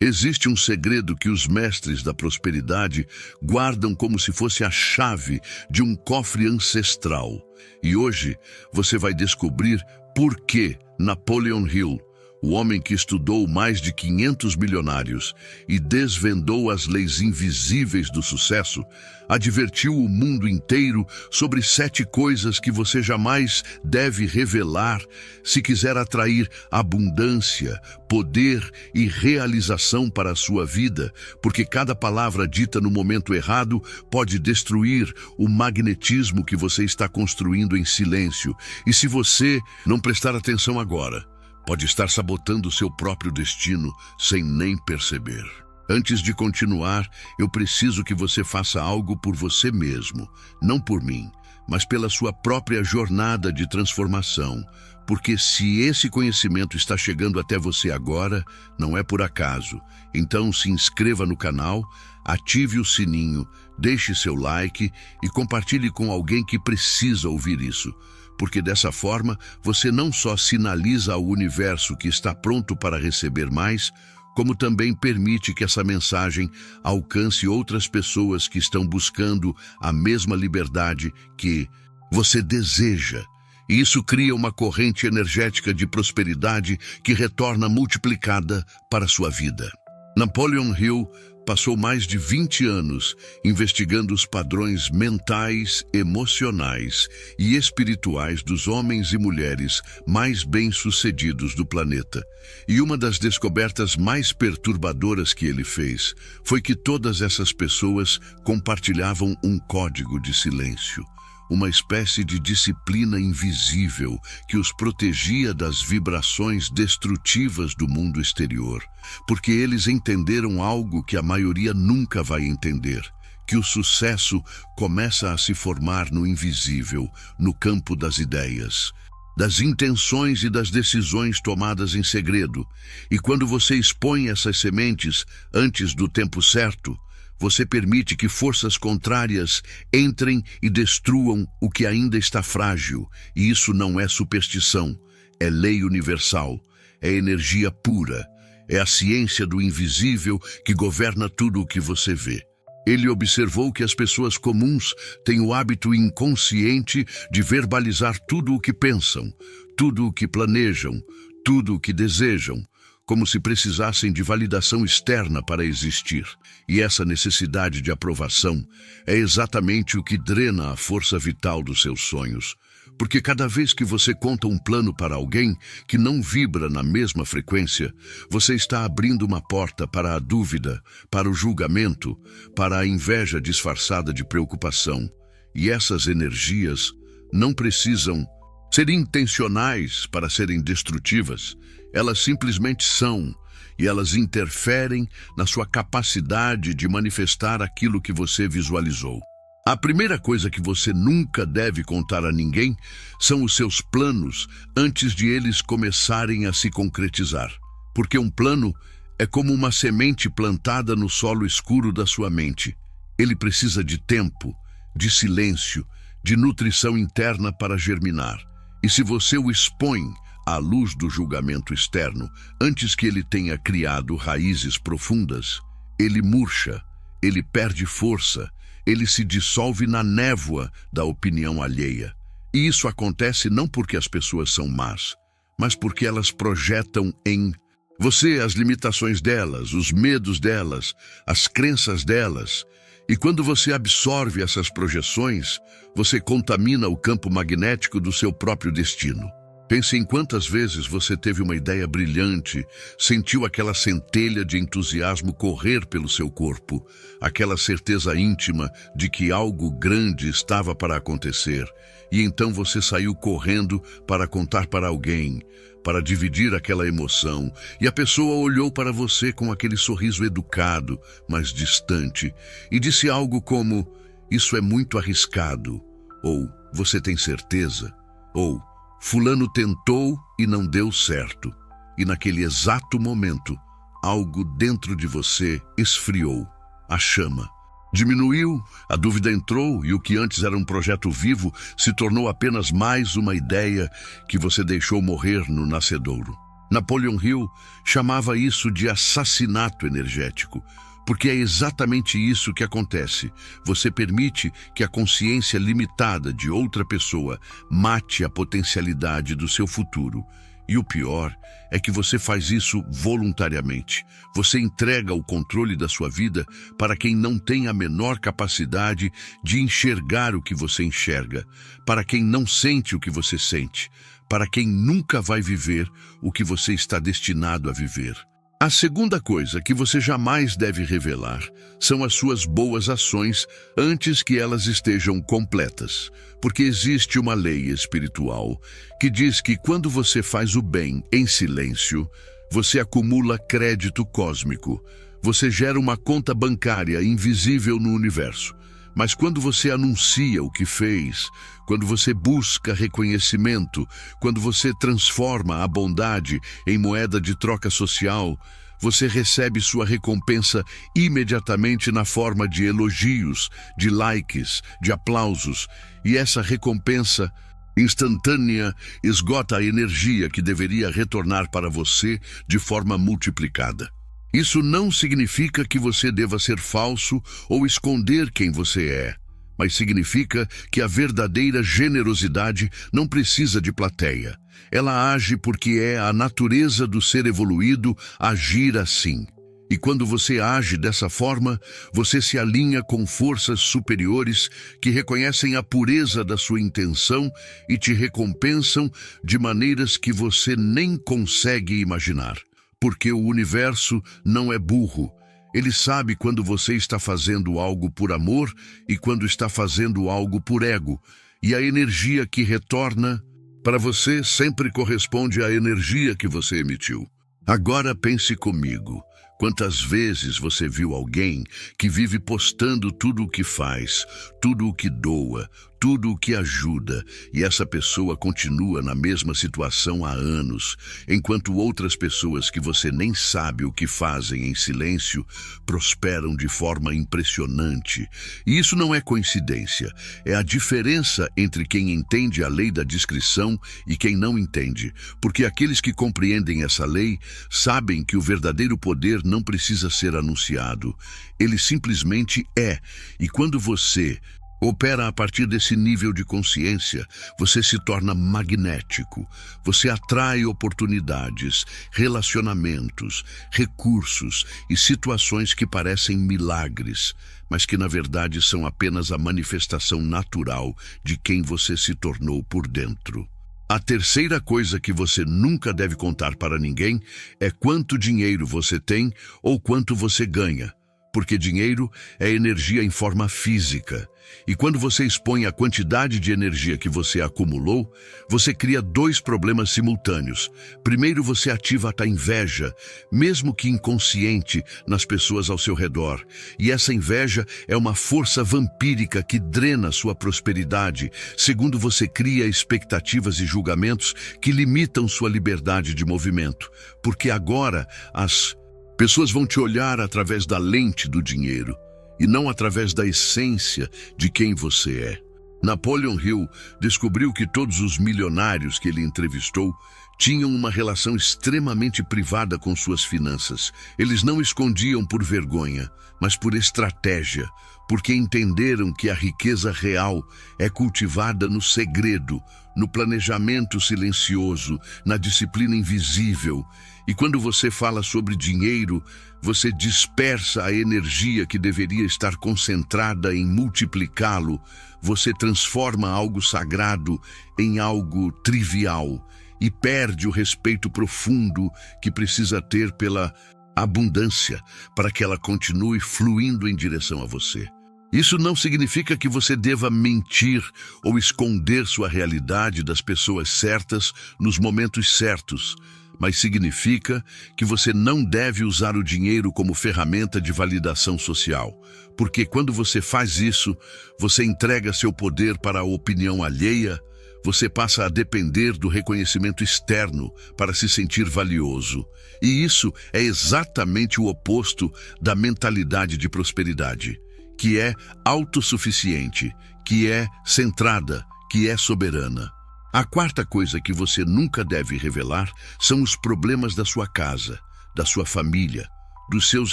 Existe um segredo que os mestres da prosperidade guardam como se fosse a chave de um cofre ancestral. E hoje você vai descobrir por que Napoleon Hill, o homem que estudou mais de 500 milionários e desvendou as leis invisíveis do sucesso, advertiu o mundo inteiro sobre 7 coisas que você jamais deve revelar se quiser atrair abundância, poder e realização para a sua vida, porque cada palavra dita no momento errado pode destruir o magnetismo que você está construindo em silêncio. E se você não prestar atenção agora, pode estar sabotando o seu próprio destino sem nem perceber. Antes de continuar, eu preciso que você faça algo por você mesmo, não por mim, mas pela sua própria jornada de transformação. Porque se esse conhecimento está chegando até você agora, não é por acaso. Então se inscreva no canal, ative o sininho, deixe seu like e compartilhe com alguém que precisa ouvir isso. Porque dessa forma, você não só sinaliza ao universo que está pronto para receber mais, como também permite que essa mensagem alcance outras pessoas que estão buscando a mesma liberdade que você deseja. E isso cria uma corrente energética de prosperidade que retorna multiplicada para a sua vida. Napoleon Hill passou mais de 20 anos investigando os padrões mentais, emocionais e espirituais dos homens e mulheres mais bem-sucedidos do planeta. E uma das descobertas mais perturbadoras que ele fez foi que todas essas pessoas compartilhavam um código de silêncio, uma espécie de disciplina invisível que os protegia das vibrações destrutivas do mundo exterior, porque eles entenderam algo que a maioria nunca vai entender, que o sucesso começa a se formar no invisível, no campo das ideias, das intenções e das decisões tomadas em segredo. E quando você expõe essas sementes antes do tempo certo, você permite que forças contrárias entrem e destruam o que ainda está frágil. E isso não é superstição, é lei universal, é energia pura, é a ciência do invisível que governa tudo o que você vê. Ele observou que as pessoas comuns têm o hábito inconsciente de verbalizar tudo o que pensam, tudo o que planejam, tudo o que desejam, como se precisassem de validação externa para existir. E essa necessidade de aprovação é exatamente o que drena a força vital dos seus sonhos. Porque cada vez que você conta um plano para alguém que não vibra na mesma frequência, você está abrindo uma porta para a dúvida, para o julgamento, para a inveja disfarçada de preocupação. E essas energias não precisam ser intencionais para serem destrutivas. Elas simplesmente são, e elas interferem na sua capacidade de manifestar aquilo que você visualizou. A primeira coisa que você nunca deve contar a ninguém são os seus planos antes de eles começarem a se concretizar. Porque um plano é como uma semente plantada no solo escuro da sua mente. Ele precisa de tempo, de silêncio, de nutrição interna para germinar. E se você o expõe à luz do julgamento externo, antes que ele tenha criado raízes profundas, ele murcha, ele perde força, ele se dissolve na névoa da opinião alheia. E isso acontece não porque as pessoas são más, mas porque elas projetam em você as limitações delas, os medos delas, as crenças delas. E quando você absorve essas projeções, você contamina o campo magnético do seu próprio destino. Pense em quantas vezes você teve uma ideia brilhante, sentiu aquela centelha de entusiasmo correr pelo seu corpo, aquela certeza íntima de que algo grande estava para acontecer, e então você saiu correndo para contar para alguém, para dividir aquela emoção, e a pessoa olhou para você com aquele sorriso educado, mas distante, e disse algo como: "Isso é muito arriscado", ou "Você tem certeza?", ou "Fulano tentou e não deu certo". E naquele exato momento, algo dentro de você esfriou, a chama diminuiu, a dúvida entrou e o que antes era um projeto vivo se tornou apenas mais uma ideia que você deixou morrer no nascedouro. Napoleon Hill chamava isso de assassinato energético, porque é exatamente isso que acontece. Você permite que a consciência limitada de outra pessoa mate a potencialidade do seu futuro. E o pior é que você faz isso voluntariamente. Você entrega o controle da sua vida para quem não tem a menor capacidade de enxergar o que você enxerga, para quem não sente o que você sente, para quem nunca vai viver o que você está destinado a viver. A segunda coisa que você jamais deve revelar são as suas boas ações antes que elas estejam completas. Porque existe uma lei espiritual que diz que quando você faz o bem em silêncio, você acumula crédito cósmico. Você gera uma conta bancária invisível no universo. Mas quando você anuncia o que fez, quando você busca reconhecimento, quando você transforma a bondade em moeda de troca social, você recebe sua recompensa imediatamente na forma de elogios, de likes, de aplausos. E essa recompensa instantânea esgota a energia que deveria retornar para você de forma multiplicada. Isso não significa que você deva ser falso ou esconder quem você é, mas significa que a verdadeira generosidade não precisa de plateia. Ela age porque é a natureza do ser evoluído agir assim. E quando você age dessa forma, você se alinha com forças superiores que reconhecem a pureza da sua intenção e te recompensam de maneiras que você nem consegue imaginar. Porque o universo não é burro. Ele sabe quando você está fazendo algo por amor e quando está fazendo algo por ego. E a energia que retorna para você sempre corresponde à energia que você emitiu. Agora pense comigo. Quantas vezes você viu alguém que vive postando tudo o que faz, tudo o que doa, tudo o que ajuda, e essa pessoa continua na mesma situação há anos, enquanto outras pessoas que você nem sabe o que fazem em silêncio prosperam de forma impressionante. E isso não é coincidência, é a diferença entre quem entende a lei da discrição e quem não entende, porque aqueles que compreendem essa lei sabem que o verdadeiro poder não precisa ser anunciado, ele simplesmente é, e quando você opera a partir desse nível de consciência, você se torna magnético. Você atrai oportunidades, relacionamentos, recursos e situações que parecem milagres, mas que na verdade são apenas a manifestação natural de quem você se tornou por dentro. A terceira coisa que você nunca deve contar para ninguém é quanto dinheiro você tem ou quanto você ganha. Porque dinheiro é energia em forma física. E quando você expõe a quantidade de energia que você acumulou, você cria dois problemas simultâneos. Primeiro, você ativa a inveja, mesmo que inconsciente, nas pessoas ao seu redor. E essa inveja é uma força vampírica que drena sua prosperidade. Segundo, você cria expectativas e julgamentos que limitam sua liberdade de movimento. Porque agora as pessoas vão te olhar através da lente do dinheiro e não através da essência de quem você é. Napoleon Hill descobriu que todos os milionários que ele entrevistou tinham uma relação extremamente privada com suas finanças. Eles não escondiam por vergonha, mas por estratégia, porque entenderam que a riqueza real é cultivada no segredo, no planejamento silencioso, na disciplina invisível. E quando você fala sobre dinheiro, você dispersa a energia que deveria estar concentrada em multiplicá-lo. Você transforma algo sagrado em algo trivial e perde o respeito profundo que precisa ter pela abundância para que ela continue fluindo em direção a você. Isso não significa que você deva mentir ou esconder sua realidade das pessoas certas nos momentos certos, mas significa que você não deve usar o dinheiro como ferramenta de validação social, porque quando você faz isso, você entrega seu poder para a opinião alheia, você passa a depender do reconhecimento externo para se sentir valioso. E isso é exatamente o oposto da mentalidade de prosperidade, que é autossuficiente, que é centrada, que é soberana. A quarta coisa que você nunca deve revelar são os problemas da sua casa, da sua família, dos seus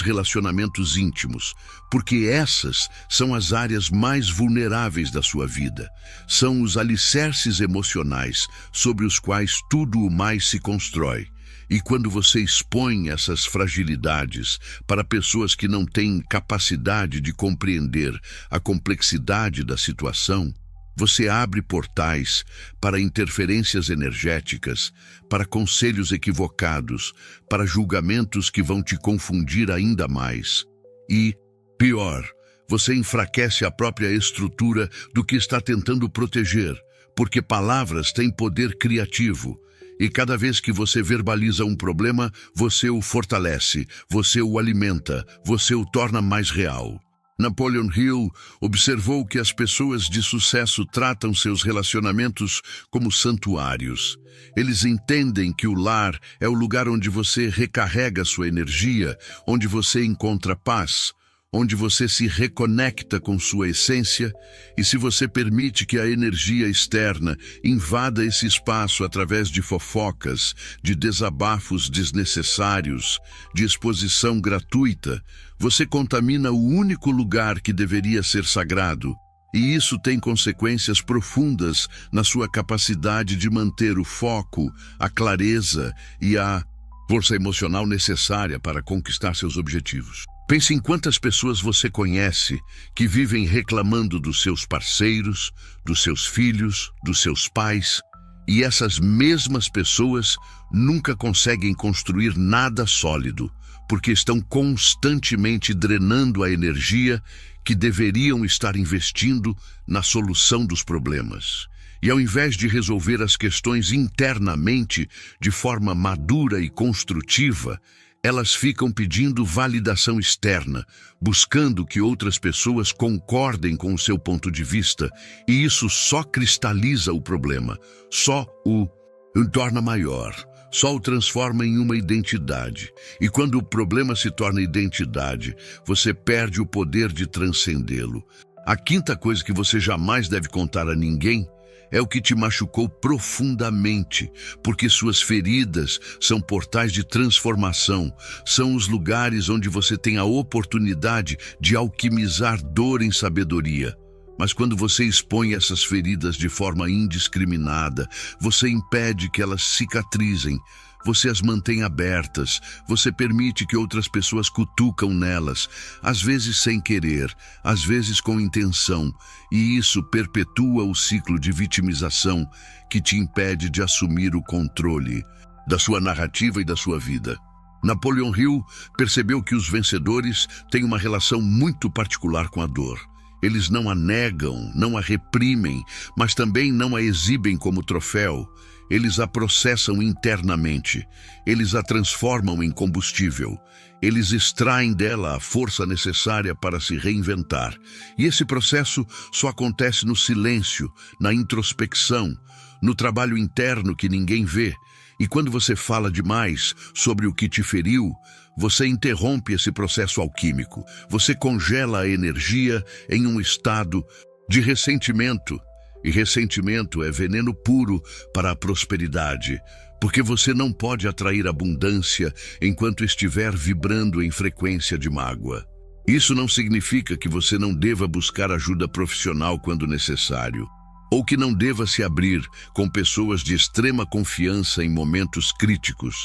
relacionamentos íntimos, porque essas são as áreas mais vulneráveis da sua vida. São os alicerces emocionais sobre os quais tudo o mais se constrói. E quando você expõe essas fragilidades para pessoas que não têm capacidade de compreender a complexidade da situação, você abre portais para interferências energéticas, para conselhos equivocados, para julgamentos que vão te confundir ainda mais. E, pior, você enfraquece a própria estrutura do que está tentando proteger, porque palavras têm poder criativo. E cada vez que você verbaliza um problema, você o fortalece, você o alimenta, você o torna mais real. Napoleon Hill observou que as pessoas de sucesso tratam seus relacionamentos como santuários. Eles entendem que o lar é o lugar onde você recarrega sua energia, onde você encontra paz, onde você se reconecta com sua essência, e se você permite que a energia externa invada esse espaço através de fofocas, de desabafos desnecessários, de exposição gratuita, você contamina o único lugar que deveria ser sagrado, e isso tem consequências profundas na sua capacidade de manter o foco, a clareza e a força emocional necessária para conquistar seus objetivos. Pense em quantas pessoas você conhece que vivem reclamando dos seus parceiros, dos seus filhos, dos seus pais, e essas mesmas pessoas nunca conseguem construir nada sólido, porque estão constantemente drenando a energia que deveriam estar investindo na solução dos problemas. E ao invés de resolver as questões internamente de forma madura e construtiva, elas ficam pedindo validação externa, buscando que outras pessoas concordem com o seu ponto de vista, e isso só cristaliza o problema, só o torna maior, só o transforma em uma identidade. E quando o problema se torna identidade, você perde o poder de transcendê-lo. A quinta coisa que você jamais deve contar a ninguém é o que te machucou profundamente, porque suas feridas são portais de transformação, são os lugares onde você tem a oportunidade de alquimizar dor em sabedoria. Mas quando você expõe essas feridas de forma indiscriminada, você impede que elas cicatrizem, você as mantém abertas, você permite que outras pessoas cutucam nelas, às vezes sem querer, às vezes com intenção, e isso perpetua o ciclo de vitimização que te impede de assumir o controle da sua narrativa e da sua vida. Napoleon Hill percebeu que os vencedores têm uma relação muito particular com a dor. Eles não a negam, não a reprimem, mas também não a exibem como troféu. Eles a processam internamente, eles a transformam em combustível, eles extraem dela a força necessária para se reinventar. E esse processo só acontece no silêncio, na introspecção, no trabalho interno que ninguém vê. E quando você fala demais sobre o que te feriu, você interrompe esse processo alquímico. Você congela a energia em um estado de ressentimento. E ressentimento é veneno puro para a prosperidade, porque você não pode atrair abundância enquanto estiver vibrando em frequência de mágoa. Isso não significa que você não deva buscar ajuda profissional quando necessário, ou que não deva se abrir com pessoas de extrema confiança em momentos críticos,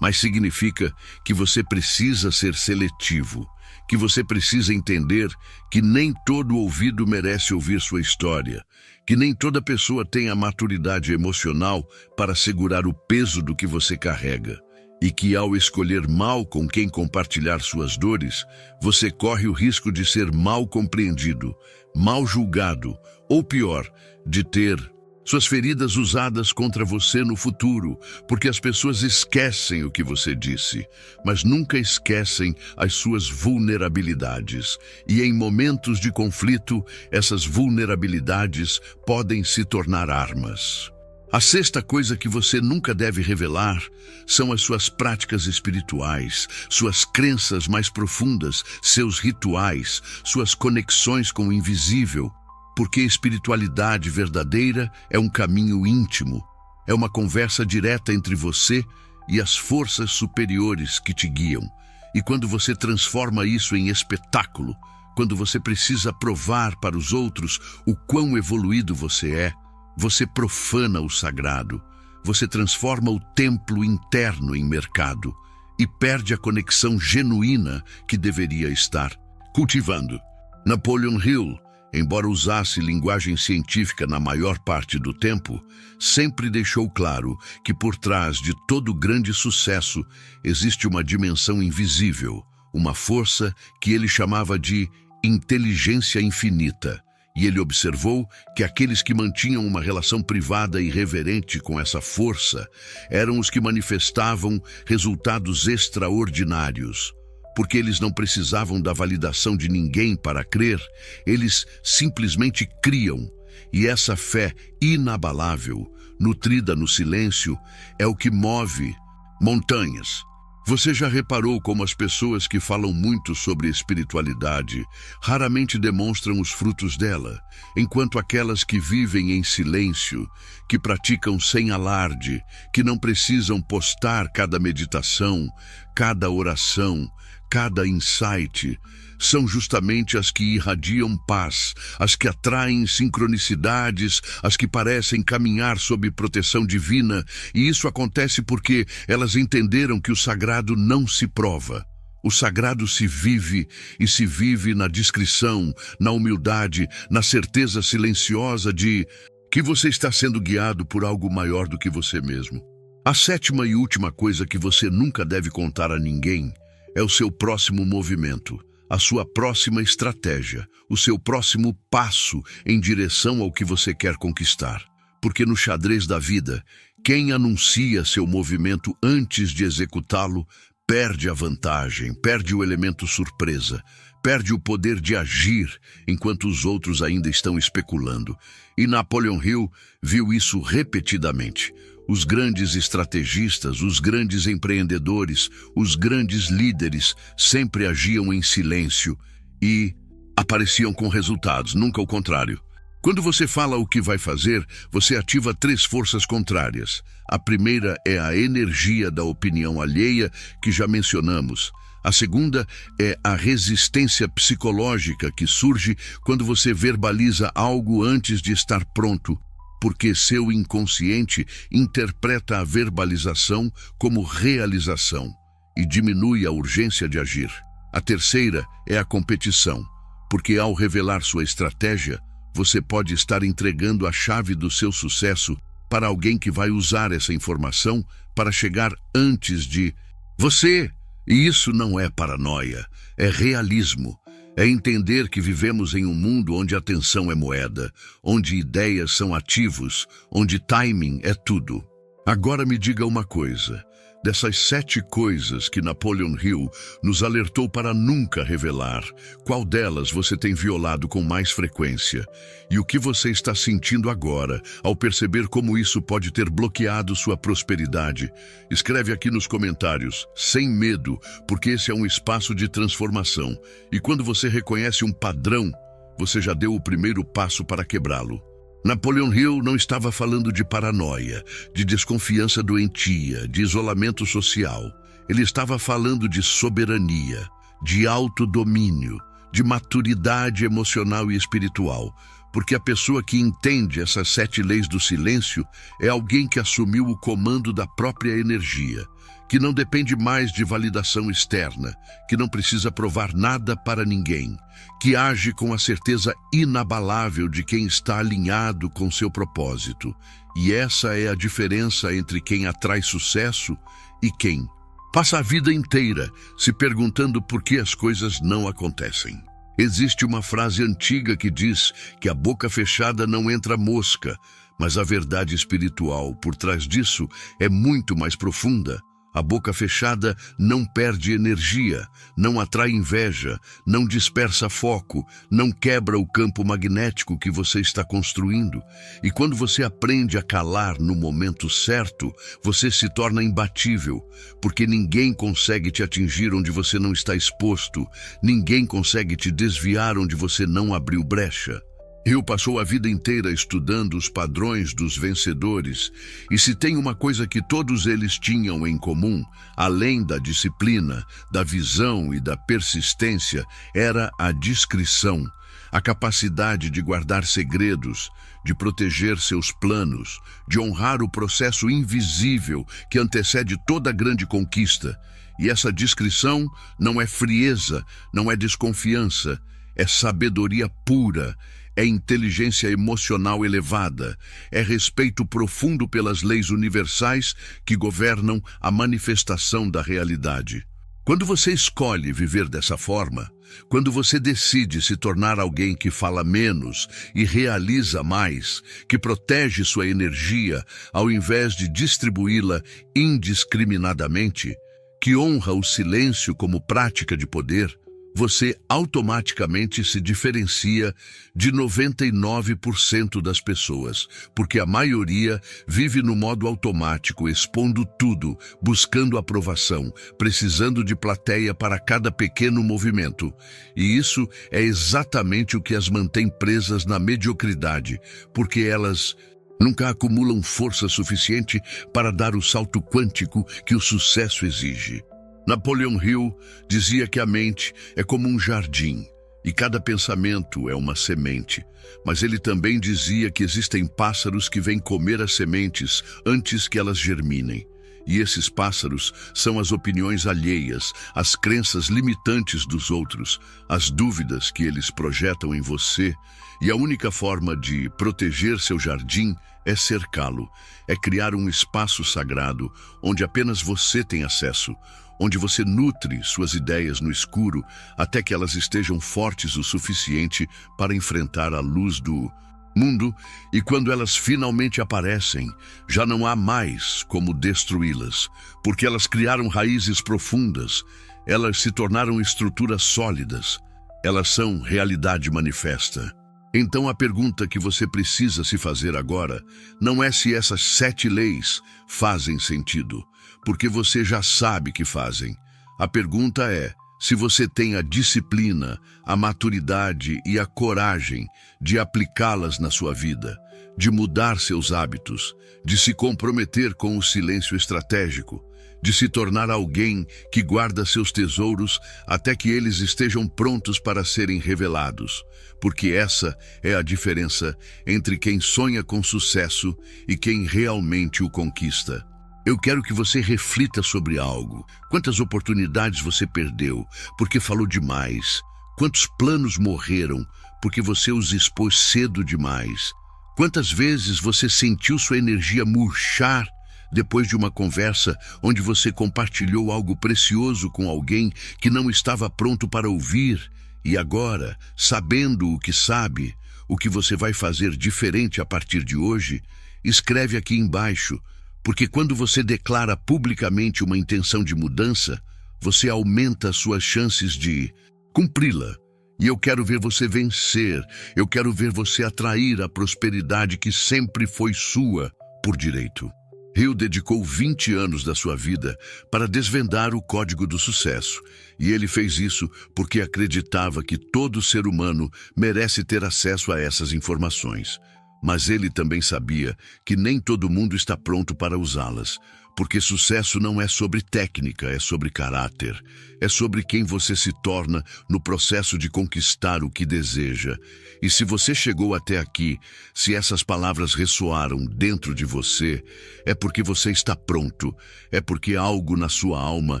mas significa que você precisa ser seletivo, que você precisa entender que nem todo ouvido merece ouvir sua história, que nem toda pessoa tem a maturidade emocional para segurar o peso do que você carrega, e que ao escolher mal com quem compartilhar suas dores, você corre o risco de ser mal compreendido, mal julgado, ou pior, de ter suas feridas usadas contra você no futuro, porque as pessoas esquecem o que você disse, mas nunca esquecem as suas vulnerabilidades. E em momentos de conflito, essas vulnerabilidades podem se tornar armas. A sexta coisa que você nunca deve revelar são as suas práticas espirituais, suas crenças mais profundas, seus rituais, suas conexões com o invisível, Porque espiritualidade verdadeira é um caminho íntimo, é uma conversa direta entre você e as forças superiores que te guiam. E quando você transforma isso em espetáculo, quando você precisa provar para os outros o quão evoluído você é, você profana o sagrado, você transforma o templo interno em mercado e perde a conexão genuína que deveria estar cultivando. Napoleon Hill, embora usasse linguagem científica na maior parte do tempo, sempre deixou claro que por trás de todo grande sucesso existe uma dimensão invisível, uma força que ele chamava de inteligência infinita. E ele observou que aqueles que mantinham uma relação privada e reverente com essa força eram os que manifestavam resultados extraordinários. Porque eles não precisavam da validação de ninguém para crer, eles simplesmente criam. E essa fé inabalável, nutrida no silêncio, é o que move montanhas. Você já reparou como as pessoas que falam muito sobre espiritualidade raramente demonstram os frutos dela, enquanto aquelas que vivem em silêncio, que praticam sem alarde, que não precisam postar cada meditação, cada oração, cada insight, são justamente as que irradiam paz, as que atraem sincronicidades, as que parecem caminhar sob proteção divina, e isso acontece porque elas entenderam que o sagrado não se prova. O sagrado se vive, e se vive na discrição, na humildade, na certeza silenciosa de que você está sendo guiado por algo maior do que você mesmo. A sétima e última coisa que você nunca deve contar a ninguém é o seu próximo movimento, a sua próxima estratégia, o seu próximo passo em direção ao que você quer conquistar. Porque no xadrez da vida, quem anuncia seu movimento antes de executá-lo perde a vantagem, perde o elemento surpresa, perde o poder de agir enquanto os outros ainda estão especulando. E Napoleon Hill viu isso repetidamente. Os grandes estrategistas, os grandes empreendedores, os grandes líderes sempre agiam em silêncio e apareciam com resultados, nunca o contrário. Quando você fala o que vai fazer, você ativa 3 forças contrárias. A primeira é a energia da opinião alheia, que já mencionamos. A segunda é a resistência psicológica que surge quando você verbaliza algo antes de estar pronto, porque seu inconsciente interpreta a verbalização como realização e diminui a urgência de agir. A terceira é a competição, porque ao revelar sua estratégia, você pode estar entregando a chave do seu sucesso para alguém que vai usar essa informação para chegar antes de você. E isso não é paranoia, é realismo. É entender que vivemos em um mundo onde atenção é moeda, onde ideias são ativos, onde timing é tudo. Agora me diga uma coisa. Dessas 7 coisas que Napoleon Hill nos alertou para nunca revelar, qual delas você tem violado com mais frequência? E o que você está sentindo agora ao perceber como isso pode ter bloqueado sua prosperidade? Escreve aqui nos comentários, sem medo, porque esse é um espaço de transformação. E quando você reconhece um padrão, você já deu o primeiro passo para quebrá-lo. Napoleon Hill não estava falando de paranoia, de desconfiança doentia, de isolamento social. Ele estava falando de soberania, de autodomínio, de maturidade emocional e espiritual. Porque a pessoa que entende essas 7 leis do silêncio é alguém que assumiu o comando da própria energia, que não depende mais de validação externa, que não precisa provar nada para ninguém, que age com a certeza inabalável de quem está alinhado com seu propósito. E essa é a diferença entre quem atrai sucesso e quem passa a vida inteira se perguntando por que as coisas não acontecem. Existe uma frase antiga que diz que a boca fechada não entra mosca, mas a verdade espiritual por trás disso é muito mais profunda. A boca fechada não perde energia, não atrai inveja, não dispersa foco, não quebra o campo magnético que você está construindo. E quando você aprende a calar no momento certo, você se torna imbatível, porque ninguém consegue te atingir onde você não está exposto, ninguém consegue te desviar onde você não abriu brecha. Hill passou a vida inteira estudando os padrões dos vencedores, e se tem uma coisa que todos eles tinham em comum, além da disciplina, da visão e da persistência, era a discrição, a capacidade de guardar segredos, de proteger seus planos, de honrar o processo invisível que antecede toda grande conquista. E essa discrição não é frieza, não é desconfiança, é sabedoria pura, é inteligência emocional elevada, é respeito profundo pelas leis universais que governam a manifestação da realidade. Quando você escolhe viver dessa forma, quando você decide se tornar alguém que fala menos e realiza mais, que protege sua energia ao invés de distribuí-la indiscriminadamente, que honra o silêncio como prática de poder, você automaticamente se diferencia de 99% das pessoas, porque a maioria vive no modo automático, expondo tudo, buscando aprovação, precisando de plateia para cada pequeno movimento. E isso é exatamente o que as mantém presas na mediocridade, porque elas nunca acumulam força suficiente para dar o salto quântico que o sucesso exige. Napoleon Hill dizia que a mente é como um jardim e cada pensamento é uma semente, mas ele também dizia que existem pássaros que vêm comer as sementes antes que elas germinem. E esses pássaros são as opiniões alheias, as crenças limitantes dos outros, as dúvidas que eles projetam em você. E a única forma de proteger seu jardim é cercá-lo, é criar um espaço sagrado onde apenas você tem acesso, onde você nutre suas ideias no escuro até que elas estejam fortes o suficiente para enfrentar a luz do mundo, e quando elas finalmente aparecem, já não há mais como destruí-las, porque elas criaram raízes profundas, elas se tornaram estruturas sólidas, elas são realidade manifesta. Então a pergunta que você precisa se fazer agora não é se essas 7 leis fazem sentido, porque você já sabe que fazem. A pergunta é se você tem a disciplina, a maturidade e a coragem de aplicá-las na sua vida, de mudar seus hábitos, de se comprometer com o silêncio estratégico, de se tornar alguém que guarda seus tesouros até que eles estejam prontos para serem revelados, porque essa é a diferença entre quem sonha com sucesso e quem realmente o conquista. Eu quero que você reflita sobre algo. Quantas oportunidades você perdeu porque falou demais? Quantos planos morreram porque você os expôs cedo demais? Quantas vezes você sentiu sua energia murchar depois de uma conversa onde você compartilhou algo precioso com alguém que não estava pronto para ouvir? E agora, sabendo o que sabe, o que você vai fazer diferente a partir de hoje, escreve aqui embaixo. Porque quando você declara publicamente uma intenção de mudança, você aumenta suas chances de cumpri-la. E eu quero ver você vencer, eu quero ver você atrair a prosperidade que sempre foi sua por direito. Hill dedicou 20 anos da sua vida para desvendar o código do sucesso, e ele fez isso porque acreditava que todo ser humano merece ter acesso a essas informações. Mas ele também sabia que nem todo mundo está pronto para usá-las, porque sucesso não é sobre técnica, é sobre caráter, é sobre quem você se torna no processo de conquistar o que deseja. E se você chegou até aqui, se essas palavras ressoaram dentro de você, é porque você está pronto, é porque algo na sua alma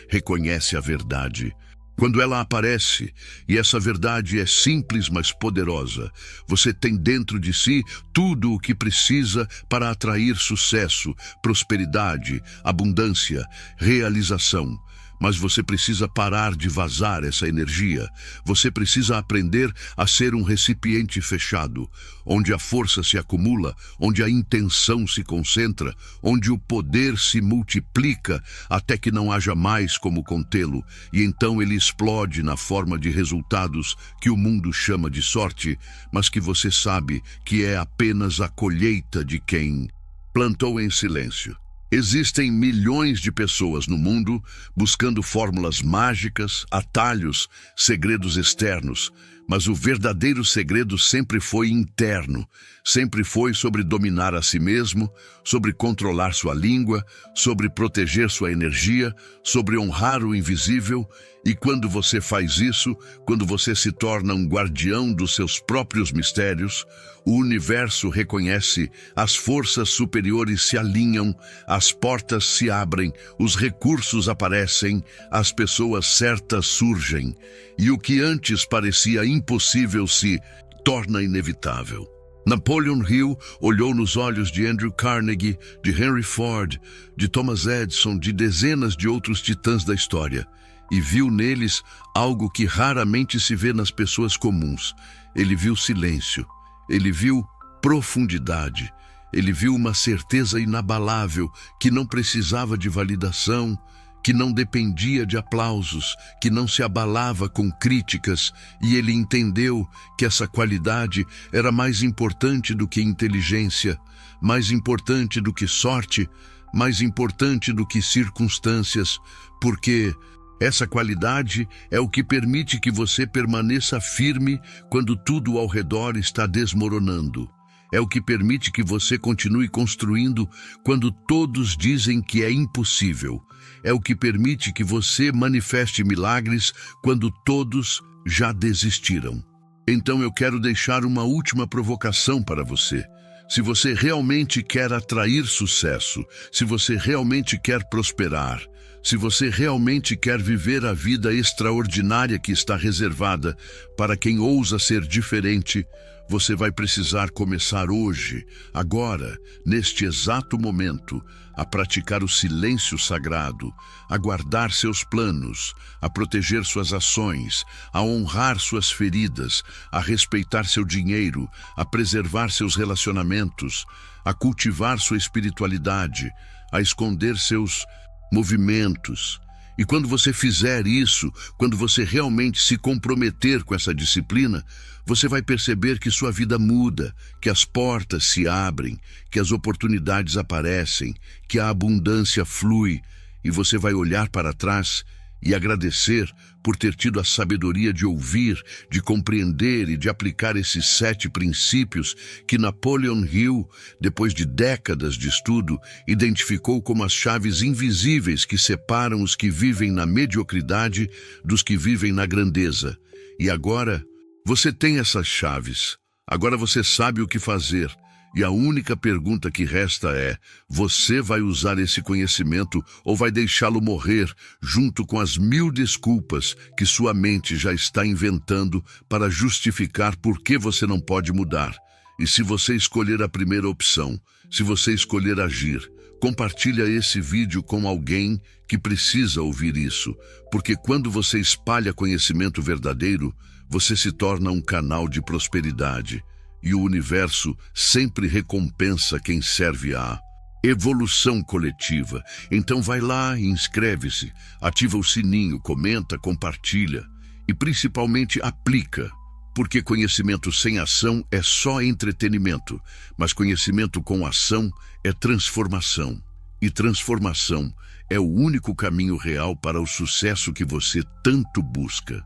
reconhece a verdade. Quando ela aparece, e essa verdade é simples mas poderosa, você tem dentro de si tudo o que precisa para atrair sucesso, prosperidade, abundância, realização. Mas você precisa parar de vazar essa energia. Você precisa aprender a ser um recipiente fechado, onde a força se acumula, onde a intenção se concentra, onde o poder se multiplica até que não haja mais como contê-lo, e então ele explode na forma de resultados que o mundo chama de sorte, mas que você sabe que é apenas a colheita de quem plantou em silêncio. Existem milhões de pessoas no mundo buscando fórmulas mágicas, atalhos, segredos externos, Mas o verdadeiro segredo sempre foi interno, sempre foi sobre dominar a si mesmo, sobre controlar sua língua, sobre proteger sua energia, sobre honrar o invisível. E quando você faz isso, quando você se torna um guardião dos seus próprios mistérios, o universo reconhece, as forças superiores se alinham, as portas se abrem, os recursos aparecem, as pessoas certas surgem, e o que antes parecia impossível se torna inevitável. Napoleon Hill olhou nos olhos de Andrew Carnegie, de Henry Ford, de Thomas Edison, de dezenas de outros titãs da história, e viu neles algo que raramente se vê nas pessoas comuns. Ele viu silêncio, ele viu profundidade, ele viu uma certeza inabalável que não precisava de validação, que não dependia de aplausos, que não se abalava com críticas, e ele entendeu que essa qualidade era mais importante do que inteligência, mais importante do que sorte, mais importante do que circunstâncias, porque essa qualidade é o que permite que você permaneça firme quando tudo ao redor está desmoronando. É o que permite que você continue construindo quando todos dizem que é impossível. É o que permite que você manifeste milagres quando todos já desistiram. Então eu quero deixar uma última provocação para você. Se você realmente quer atrair sucesso, se você realmente quer prosperar, se você realmente quer viver a vida extraordinária que está reservada para quem ousa ser diferente, você vai precisar começar hoje, agora, neste exato momento, a praticar o silêncio sagrado, a guardar seus planos, a proteger suas ações, a honrar suas feridas, a respeitar seu dinheiro, a preservar seus relacionamentos, a cultivar sua espiritualidade, a esconder seus movimentos. E quando você fizer isso, quando você realmente se comprometer com essa disciplina, você vai perceber que sua vida muda, que as portas se abrem, que as oportunidades aparecem, que a abundância flui, e você vai olhar para trás e agradecer por ter tido a sabedoria de ouvir, de compreender e de aplicar esses 7 princípios que Napoleon Hill, depois de décadas de estudo, identificou como as chaves invisíveis que separam os que vivem na mediocridade dos que vivem na grandeza. E agora, você tem essas chaves. Agora você sabe o que fazer. E a única pergunta que resta é: você vai usar esse conhecimento ou vai deixá-lo morrer junto com as 1000 desculpas que sua mente já está inventando para justificar por que você não pode mudar? E se você escolher a primeira opção, se você escolher agir, compartilha esse vídeo com alguém que precisa ouvir isso, porque quando você espalha conhecimento verdadeiro, você se torna um canal de prosperidade. E o universo sempre recompensa quem serve à evolução coletiva. Então vai lá e inscreve-se, ativa o sininho, comenta, compartilha e principalmente aplica, porque conhecimento sem ação é só entretenimento, mas conhecimento com ação é transformação. E transformação é o único caminho real para o sucesso que você tanto busca.